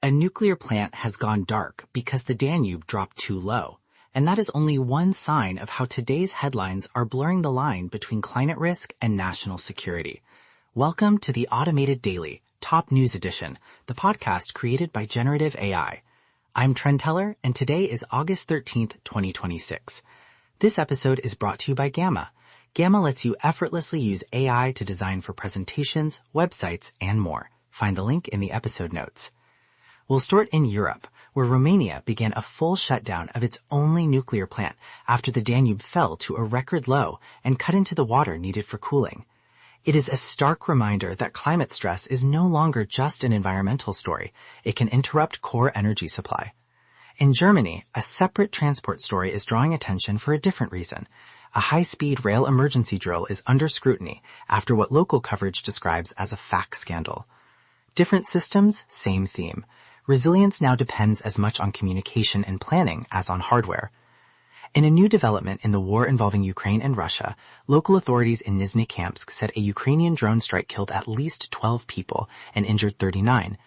A nuclear plant has gone dark because the Danube dropped too low, and that is only one sign of how today's headlines are blurring the line between climate risk and national security. Welcome to the Automated Daily, Top News Edition, the podcast created by generative AI. I'm Trent Teller, and today is August 13th, 2026. This episode is brought to you by Gamma. Gamma lets you effortlessly use AI to design for presentations, websites, and more. Find the link in the episode notes. We'll start in Europe, where Romania began a full shutdown of its only nuclear plant after the Danube fell to a record low and cut into the water needed for cooling. It is a stark reminder that climate stress is no longer just an environmental story. It can interrupt core energy supply. In Germany, a separate transport story is drawing attention for a different reason. A high-speed rail emergency drill is under scrutiny after what local coverage describes as a fax scandal. Different systems, same theme. Resilience now depends as much on communication and planning as on hardware. In a new development in the war involving Ukraine and Russia, local authorities in Nizhnekamsk said a Ukrainian drone strike killed at least 12 people and injured 39.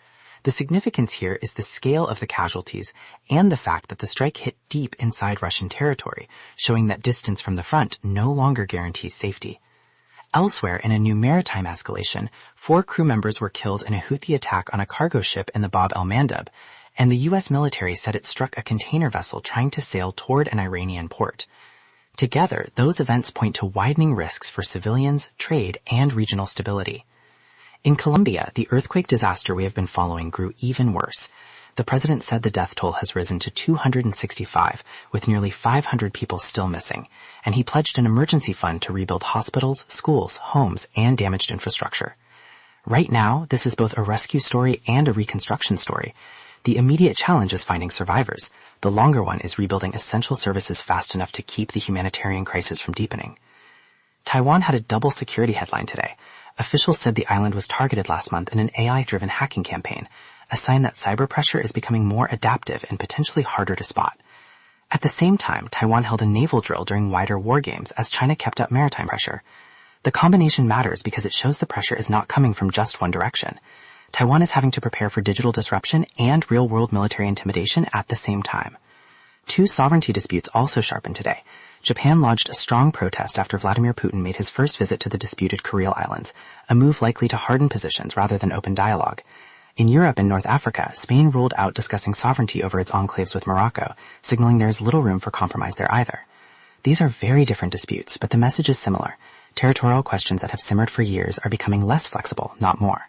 The significance here is the scale of the casualties and the fact that the strike hit deep inside Russian territory, showing that distance from the front no longer guarantees safety. Elsewhere, in a new maritime escalation, 4 crew members were killed in a Houthi attack on a cargo ship in the el-Mandeb, and the U.S. military said it struck a container vessel trying to sail toward an Iranian port. Together, those events point to widening risks for civilians, trade, and regional stability. In Colombia, the earthquake disaster we have been following grew even worse. The president said the death toll has risen to 265, with nearly 500 people still missing, and he pledged an emergency fund to rebuild hospitals, schools, homes, and damaged infrastructure. Right now, this is both a rescue story and a reconstruction story. The immediate challenge is finding survivors. The longer one is rebuilding essential services fast enough to keep the humanitarian crisis from deepening. Taiwan had a double security headline today. Officials said the island was targeted last month in an AI-driven hacking campaign, a sign that cyber pressure is becoming more adaptive and potentially harder to spot. At the same time, Taiwan held a naval drill during wider war games as China kept up maritime pressure. The combination matters because it shows the pressure is not coming from just one direction. Taiwan is having to prepare for digital disruption and real-world military intimidation at the same time. 2 sovereignty disputes also sharpened today. Japan lodged a strong protest after Vladimir Putin made his first visit to the disputed Kuril Islands, a move likely to harden positions rather than open dialogue. In Europe and North Africa, Spain ruled out discussing sovereignty over its enclaves with Morocco, signaling there is little room for compromise there either. These are very different disputes, but the message is similar. Territorial questions that have simmered for years are becoming less flexible, not more.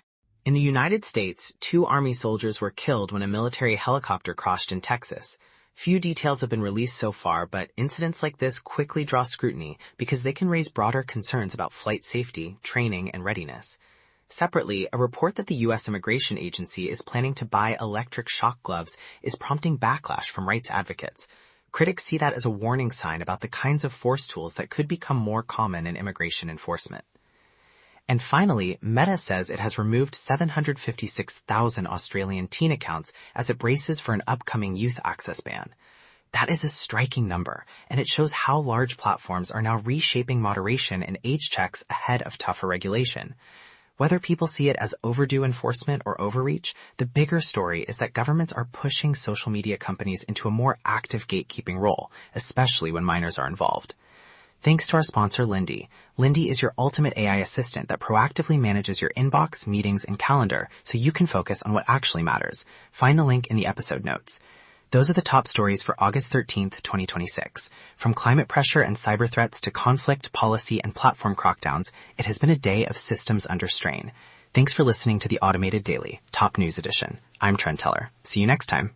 In the United States, 2 Army soldiers were killed when a military helicopter crashed in Texas. Few details have been released so far, but incidents like this quickly draw scrutiny because they can raise broader concerns about flight safety, training, and readiness. Separately, a report that the U.S. Immigration Agency is planning to buy electric shock gloves is prompting backlash from rights advocates. Critics see that as a warning sign about the kinds of force tools that could become more common in immigration enforcement. And finally, Meta says it has removed 756,000 Australian teen accounts as it braces for an upcoming youth access ban. That is a striking number, and it shows how large platforms are now reshaping moderation and age checks ahead of tougher regulation. Whether people see it as overdue enforcement or overreach, the bigger story is that governments are pushing social media companies into a more active gatekeeping role, especially when minors are involved. Thanks to our sponsor, Lindy. Lindy is your ultimate AI assistant that proactively manages your inbox, meetings, and calendar so you can focus on what actually matters. Find the link in the episode notes. Those are the top stories for August 13th, 2026. From climate pressure and cyber threats to conflict, policy, and platform crackdowns, it has been a day of systems under strain. Thanks for listening to the Automated Daily, Top News Edition. I'm Trent Teller. See you next time.